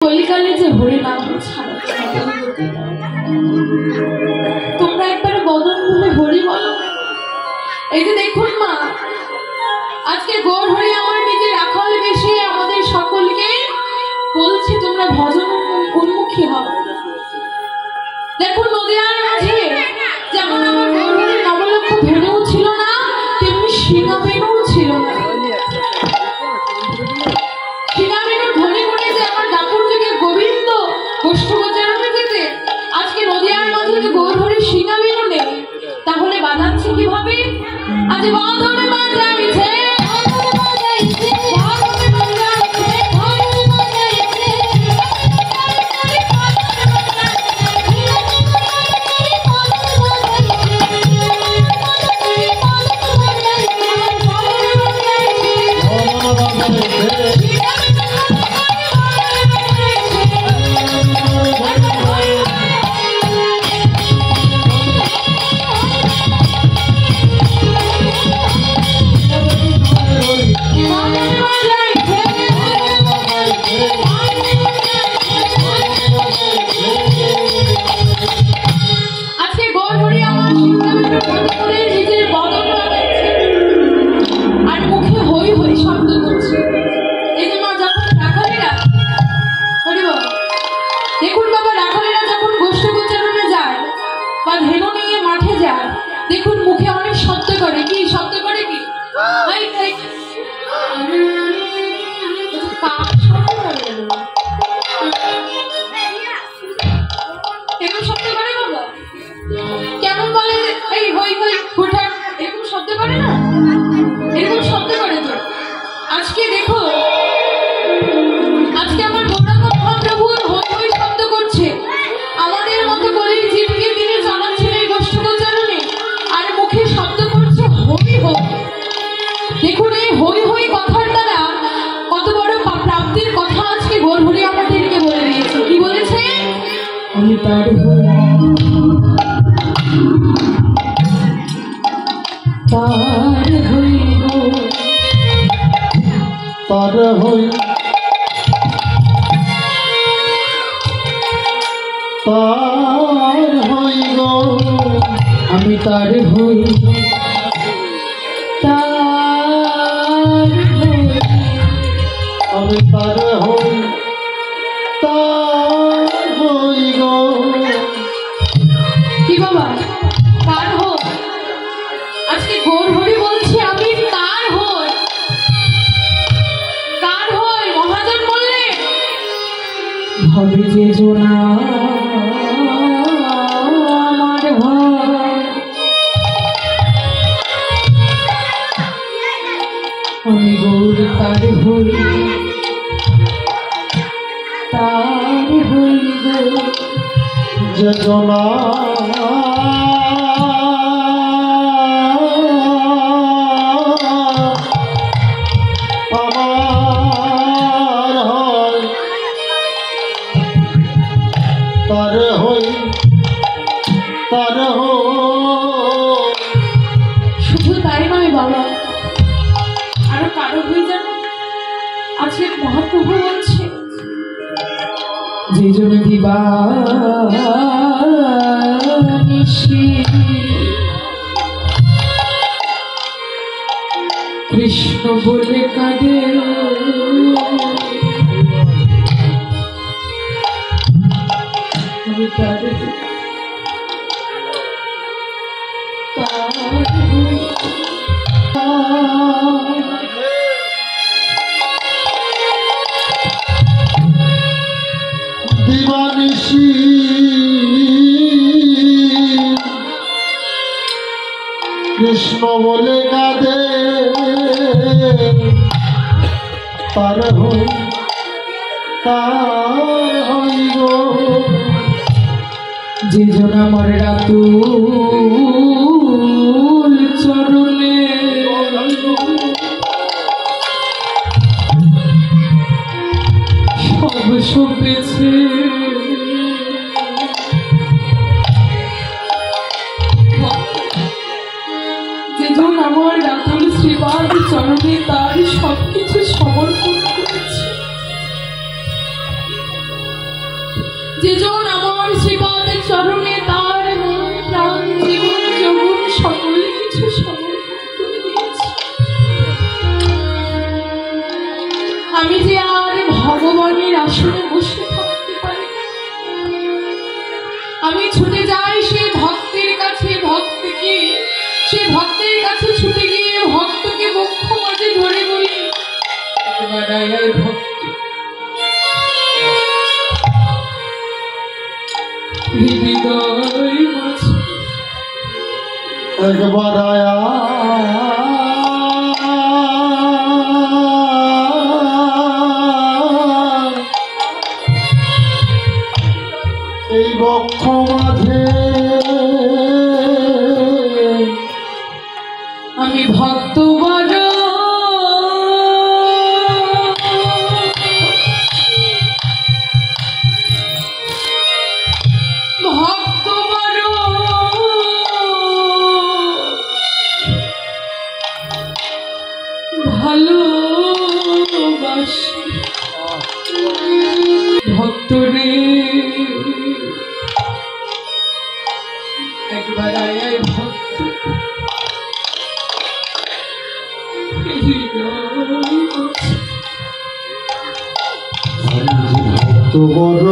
কলিকালে যে হরি নাম ছাড়া তোমরা একবার বদন ভুলে হরি বলো। এই যে দেখুন মা, আজকে গৌর হরি আমার নিজের রাখাল বেশে আমাদের সকলকে বলছে তোমরা ভজন উন্মুখী হও। দেখুন নদিয়ার মাঝে যেমন আমার গৌর হরির নবলক্ষ ধেনুও ছিল না, তেমনি সিংহবেনুও ছিল না। সিংহবেনুর ধ্বনি করে যে আমার দাপুর যুগে গোবিন্দ গোষ্ঠগোচারণে যেতে, আজকে নদিয়ার মাঝে যে গৌর হরির সিংহবেনু নেই, তাহলে বাজাচ্ছে কিভাবে? আজ বাঁধনে বাজাইছে আমি তার হই আমি তার হই গো। কি বাবা তার হই? আজকে গৌর হরি বলছে আমি তার হই। তার হই মহাজন বললে ভাবে যে জোনা আমি গৌর তার হই গো যোজনা আমার হয় তার হই শুধু তাই নয় বাবা, আরো কারো হয়ে যেন আজকে মহাপ্রভু বলছে যে জন দিবানিশি কৃষ্ণ বলে কাঁদে, আমি তার দিবানিশি কৃষ্ণ বলে কাঁদে, তার হই গো যে জন আমার রাতুল চরণে সব সপেছে। যেজন আমার রাতুল শ্রীপাদ চরণে তার সবকিছু সমর্পণ করেছে, যেজন আমার শ্রীপাদের চরণে তার মন প্রাণ জীবন যৌবন সকল কিছু সমর্পণ করে দিয়েছে। আমি যে আর ভগবানের আসনে বসে থাকতে পারি না, আমি ছুটে যাই সেই ভক্তের কাছে, ভক্তকে সেই ভক্তের কাছে ছুটে গিয়ে ভক্তকে বক্ষ মাঝে ধরে বলি, ভক্ত হৃদয় মাঝে একবার আয়া এই বক্ষ মাঝে আমি ভক্ত বড় ভক্ত বড় ভালোবাসি ভক্তরে একবার আয় ভক্ত ভক্ত বড়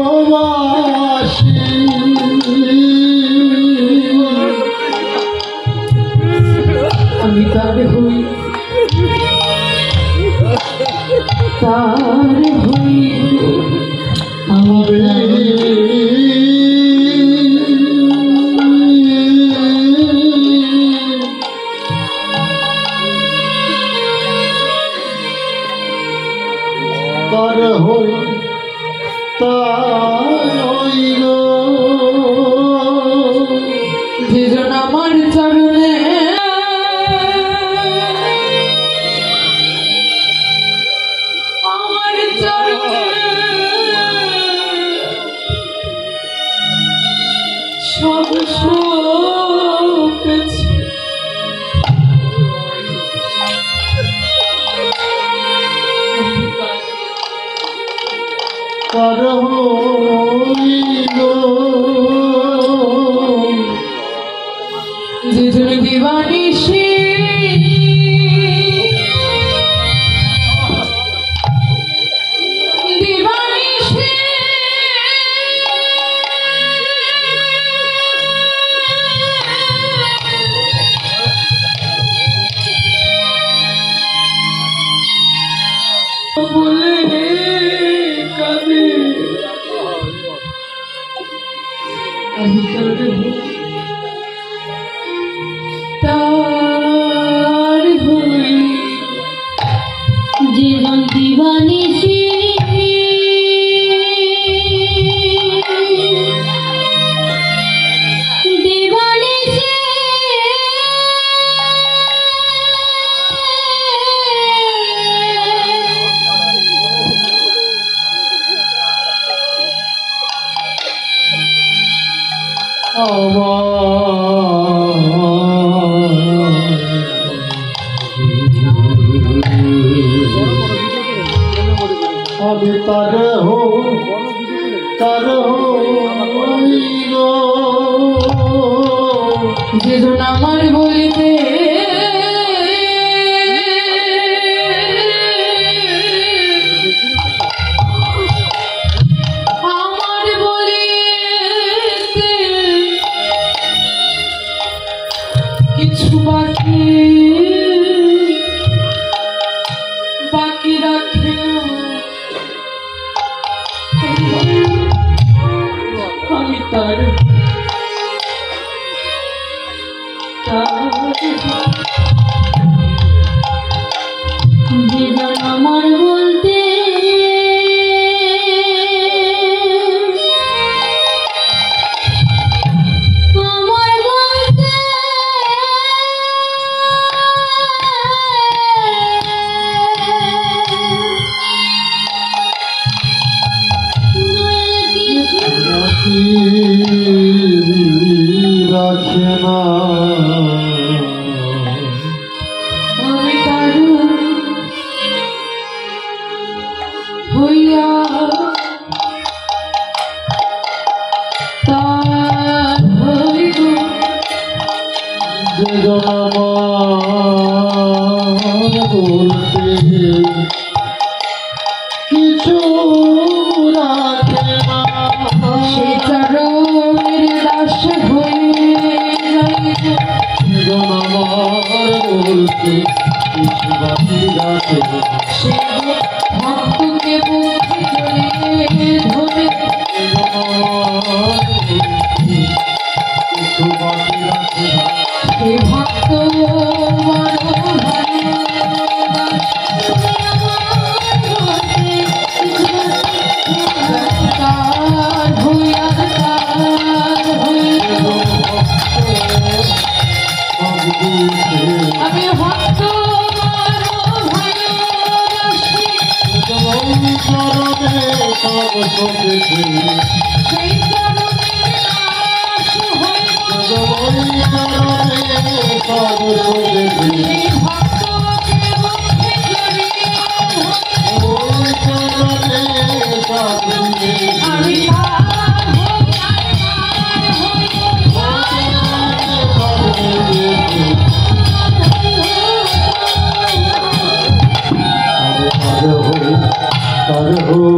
ভালোবাসি আমি তার হই তার হই যেজন আমার চরণে আমার চরণে সব সপেছে তার হইল যেজন দিবানিশি দিবানিশি বলে কাঁদে আমি তার হই জীবন দিবানিশি দিবানিশি আমি তার হইল যেজন আমার বলিতে আমার বলিতে কিছু বাকি রাখে আমি তার যে জন আমার বলতে আমার বলতে রাখে না আমি কারু হইয়া তার হইব যে আমার বলতে কিছু রাখে না সে চরণের দাস হয়ে যাইব আমার বলতে কিছু বাকি রাখে না সে ভক্তকে বুদ্ধি জড়িয়ে ধরে কিছু বাকি রাখে না সে ভক্ত তার হইয়া আমি ভক্ত ভালোবাসি সেই চরণের দাস হইব সেই ভক্তকে বুদ্ধি জড়িয়ে ধরে আমি তার তার হো